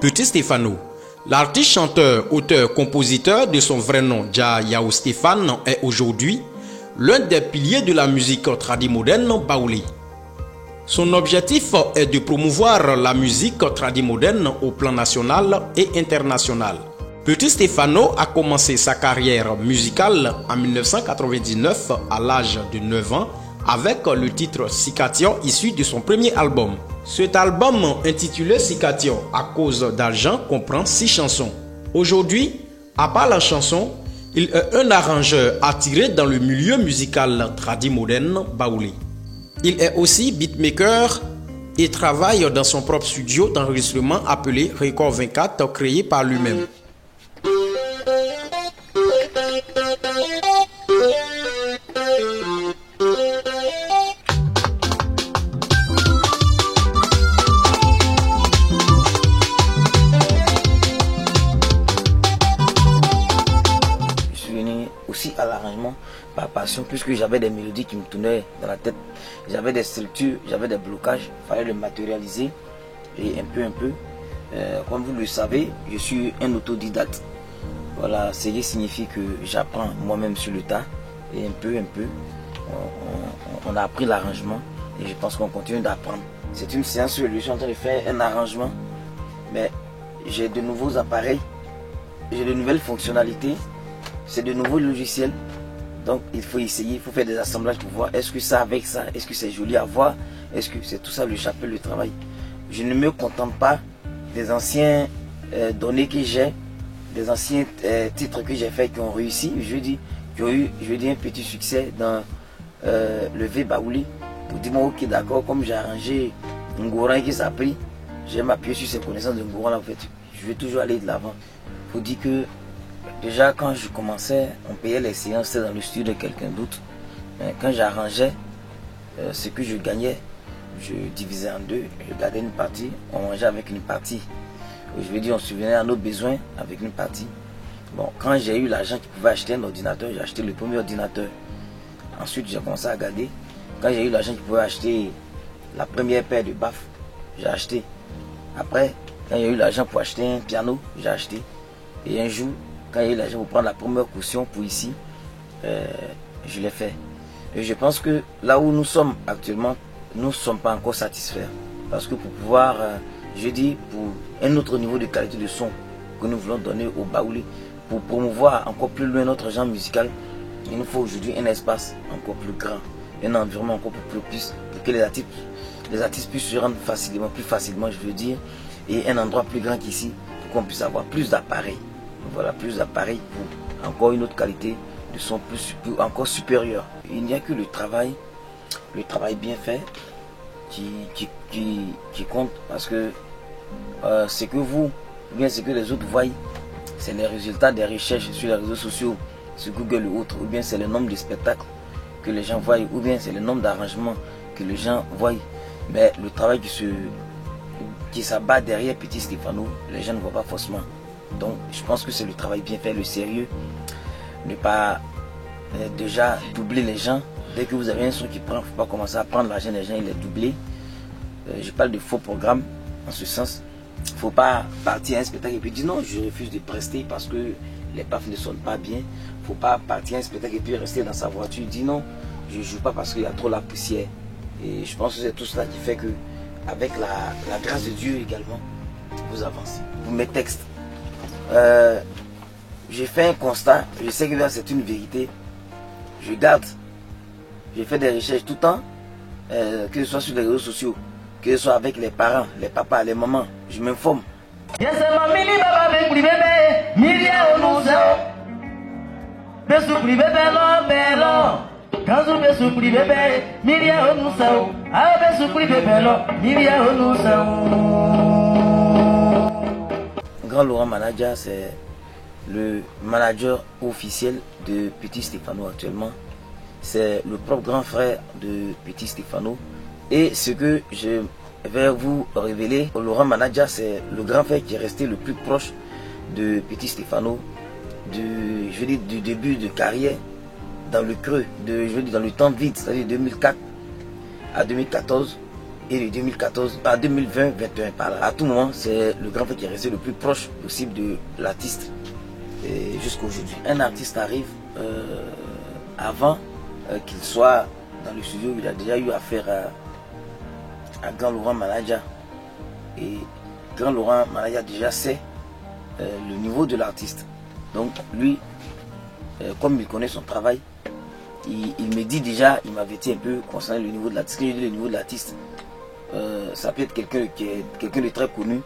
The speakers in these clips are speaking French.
Petit Stéphano. L'artiste chanteur, auteur, compositeur de son vrai nom, Jah Yao Stéphane, est aujourd'hui l'un des piliers de la musique tradimoderne baoulé. Son objectif est de promouvoir la musique tradimoderne au plan national et international. Petit Stéphano a commencé sa carrière musicale en 1999 à l'âge de 9 ans avec le titre Cicatio issu de son premier album. Cet album intitulé Cicatio à cause d'argent comprend 6 chansons. Aujourd'hui, à part la chanson, il est un arrangeur attiré dans le milieu musical tradimoderne baoulé. Il est aussi beatmaker et travaille dans son propre studio d'enregistrement appelé Record 24 créé par lui-même. Aussi à l'arrangement par passion, puisque j'avais des mélodies qui me tournaient dans la tête, j'avais des structures, j'avais des blocages, il fallait le matérialiser et un peu. Comme vous le savez, je suis un autodidacte. Voilà, ce qui signifie que j'apprends moi-même sur le tas et un peu, on a appris l'arrangement et je pense qu'on continue d'apprendre. C'est une séance où je suis en train de faire un arrangement, mais j'ai de nouveaux appareils, j'ai de nouvelles fonctionnalités. C'est de nouveaux logiciels, donc il faut essayer, il faut faire des assemblages pour voir est-ce que ça avec ça, est-ce que c'est joli à voir, est-ce que c'est tout ça le chapeau, le travail. Je ne me contente pas des anciens données que j'ai, des anciens titres que j'ai fait qui ont réussi, je dis un petit succès dans le V Baouli, pour dire ok d'accord, comme j'ai arrangé Ngoran qui s'est pris, j'ai m'appuyer sur ces connaissances de Ngoran en fait, je vais toujours aller de l'avant. Il faut dire que déjà, quand je commençais, on payait les séances dans le studio de quelqu'un d'autre. Mais quand j'arrangeais, ce que je gagnais, je divisais en deux. Je gardais une partie, on mangeait avec une partie. Je veux dire, on subvenait à nos besoins avec une partie. Bon, quand j'ai eu l'argent qui pouvait acheter un ordinateur, j'ai acheté le premier ordinateur. Ensuite, j'ai commencé à garder. Quand j'ai eu l'argent qui pouvait acheter la première paire de baffes, j'ai acheté. Après, quand j'ai eu l'argent pour acheter un piano, j'ai acheté. Et un jour, quand il y a eu l'argent pour prendre la première caution pour ici, je l'ai fait. Et je pense que là où nous sommes actuellement, nous ne sommes pas encore satisfaits. Parce que pour pouvoir, je dis, pour un autre niveau de qualité de son que nous voulons donner au Baoulé, pour promouvoir encore plus loin notre genre musical, il nous faut aujourd'hui un espace encore plus grand, un environnement encore plus propice pour que les artistes puissent se rendre plus facilement, je veux dire, et un endroit plus grand qu'ici, pour qu'on puisse avoir plus d'appareils. Voilà, plus d'appareils pour encore une autre qualité de son encore supérieure. Il n'y a que le travail bien fait qui compte, parce que ce que vous, ou bien ce que les autres voient, c'est les résultats des recherches sur les réseaux sociaux, sur Google ou autre, ou bien c'est le nombre de spectacles que les gens voient, ou bien c'est le nombre d'arrangements que les gens voient. Mais le travail qui s'abat derrière Petit Stéphano, les gens ne voient pas forcément. Donc je pense que c'est le travail bien fait, le sérieux, ne pas déjà doubler les gens. Dès que vous avez un son qui prend, il ne faut pas commencer à prendre l'argent des gens et les doubler. Je parle de faux programmes en ce sens. Il ne faut pas partir à un spectacle et puis dire non, je refuse de prester parce que les baffes ne sonnent pas bien. Il ne faut pas partir à un spectacle et puis rester dans sa voiture et dire non, je ne joue pas parce qu'il y a trop la poussière. Et je pense que c'est tout cela qui fait que, avec la grâce de Dieu également, vous avancez. Pour mes textes, j'ai fait un constat, je sais que c'est une vérité, je garde, j'ai fait des recherches tout le temps, que ce soit sur les réseaux sociaux, que ce soit avec les parents, les papas, les mamans, je m'informe. Grand Laurent Manager, c'est le manager officiel de Petit Stéphano actuellement. C'est le propre grand frère de Petit Stéphano. Et ce que je vais vous révéler, Laurent Manager, c'est le grand frère qui est resté le plus proche de Petit Stéphano du début de carrière, dans le creux, dans le temps vide, c'est-à-dire 2004 à 2014. et de 2014 à 2020-21 par là. À tout moment, c'est le grand frère qui est resté le plus proche possible de l'artiste jusqu'à aujourd'hui. Un artiste arrive avant qu'il soit dans le studio, il a déjà eu affaire à Grand Laurent Manaja. Et Grand Laurent Manaja déjà sait le niveau de l'artiste. Donc lui, comme il connaît son travail, il me dit déjà, il m'avait dit un peu concernant le niveau de l'artiste. Le niveau de l'artiste, ça peut être quelqu'un de très connu,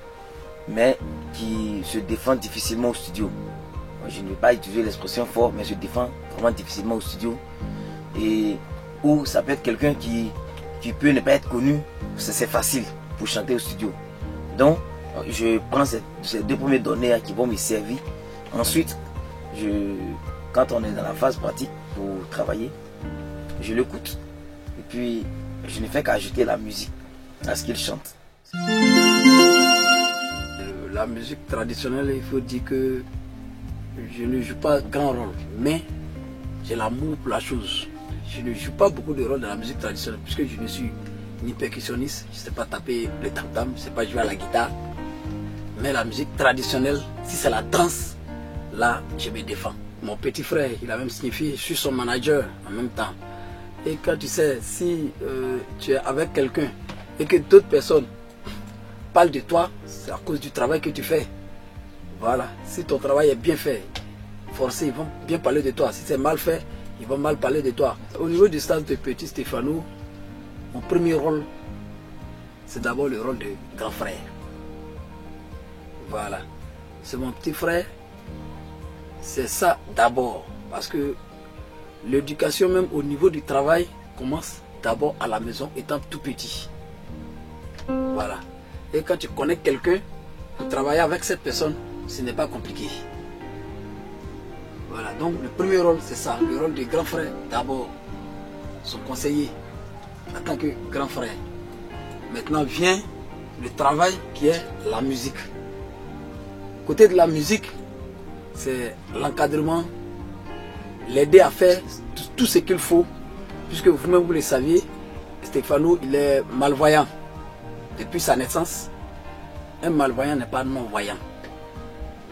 mais qui se défend difficilement au studio. Je ne vais pas utiliser l'expression fort, mais se défend vraiment difficilement au studio. Et ou ça peut être quelqu'un qui peut ne pas être connu, c'est facile pour chanter au studio. Donc je prends ces deux premières données qui vont me servir. Ensuite, quand on est dans la phase pratique pour travailler, je l'écoute. Et puis je ne fais qu'ajouter la musique à ce qu'il chante. La musique traditionnelle, il faut dire que je ne joue pas grand rôle, mais j'ai l'amour pour la chose. Je ne joue pas beaucoup de rôle dans la musique traditionnelle puisque je ne suis ni percussionniste, je ne sais pas taper le tam-tam, je ne sais pas jouer à la guitare. Mais la musique traditionnelle, si c'est la danse, là je me défends. Mon petit frère, il a même signifié, je suis son manager en même temps. Et quand tu sais, si tu es avec quelqu'un et que d'autres personnes parlent de toi, c'est à cause du travail que tu fais. Voilà, si ton travail est bien fait, forcément ils vont bien parler de toi. Si c'est mal fait, ils vont mal parler de toi. Au niveau du stade de Petit Stéphano, mon premier rôle, c'est d'abord le rôle de grand frère. Voilà, c'est mon petit frère. C'est ça d'abord, parce que l'éducation même au niveau du travail commence d'abord à la maison étant tout petit. Voilà, et quand tu connais quelqu'un, pour travailler avec cette personne, ce n'est pas compliqué. Voilà, donc le premier rôle c'est ça, le rôle du grand frère d'abord, son conseiller en tant que grand frère. Maintenant vient le travail qui est la musique. Côté de la musique, c'est l'encadrement, l'aider à faire tout ce qu'il faut, puisque vous-même vous le saviez, Stéphano il est malvoyant depuis sa naissance. Un malvoyant n'est pas non-voyant.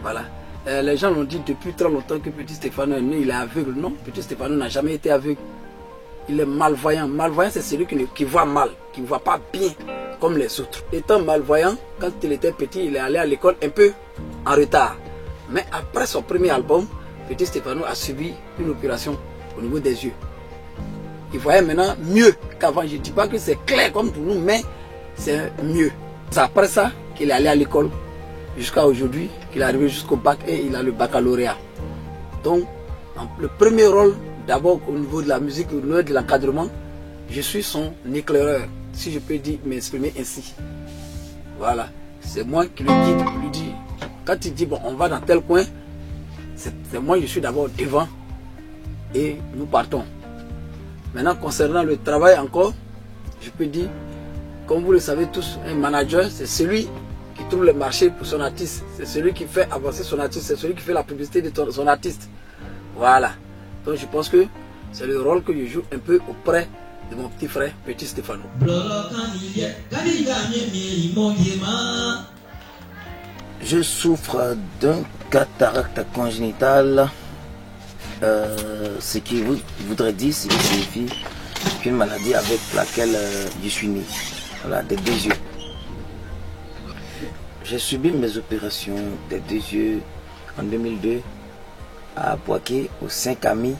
Voilà. Les gens l'ont dit depuis très longtemps que Petit Stéphano est né, il est aveugle. Non, Petit Stéphano n'a jamais été aveugle. Il est malvoyant. Malvoyant, c'est celui qui voit mal, qui ne voit pas bien comme les autres. Étant malvoyant, quand il était petit, il est allé à l'école un peu en retard. Mais après son premier album, Petit Stéphano a subi une opération au niveau des yeux. Il voyait maintenant mieux qu'avant. Je ne dis pas que c'est clair comme pour nous, mais c'est mieux. C'est après ça qu'il est allé à l'école jusqu'à aujourd'hui, qu'il est arrivé jusqu'au bac et il a le baccalauréat. Donc, le premier rôle, d'abord au niveau de la musique, au niveau de l'encadrement, je suis son éclaireur, si je peux dire, m'exprimer ainsi. Voilà, c'est moi qui le guide, lui dis. Quand il dit, bon, on va dans tel coin, c'est moi, je suis d'abord devant et nous partons. Maintenant, concernant le travail encore, je peux dire, comme vous le savez tous, un manager, c'est celui qui trouve le marché pour son artiste. C'est celui qui fait avancer son artiste, c'est celui qui fait la publicité de son artiste. Voilà. Donc je pense que c'est le rôle que je joue un peu auprès de mon petit frère, Petit Stéphano. Je souffre d'un cataracte congénital. Ce qui voudrait dire, ce qui signifie qu'une maladie avec laquelle je suis né. Voilà, des deux yeux. J'ai subi mes opérations des deux yeux en 2002 à Boaké, au Saint-Ami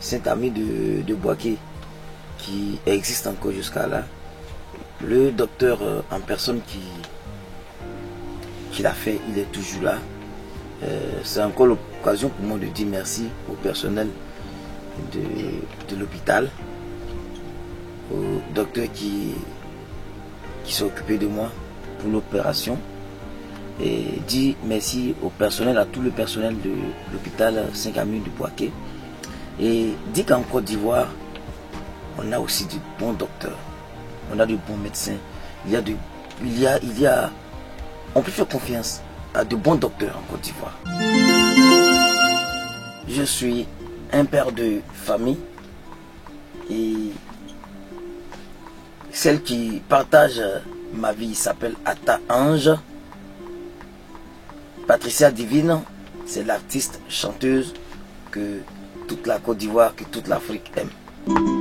de Boaké, qui existe encore jusqu'à là. Le docteur en personne qui l'a fait, il est toujours là. C'est encore l'occasion pour moi de dire merci au personnel de l'hôpital, au docteur qui s'est occupé de moi pour l'opération, et dire merci au personnel, à tout le personnel de l'hôpital Saint-Camille de Boaké, et dire qu'en Côte d'Ivoire on a aussi de bons docteurs, on a de bons médecins, on peut faire confiance à de bons docteurs en Côte d'Ivoire. Je suis un père de famille et celle qui partage ma vie s'appelle Ata Ange. Patricia Divine, c'est l'artiste chanteuse que toute la Côte d'Ivoire, que toute l'Afrique aime.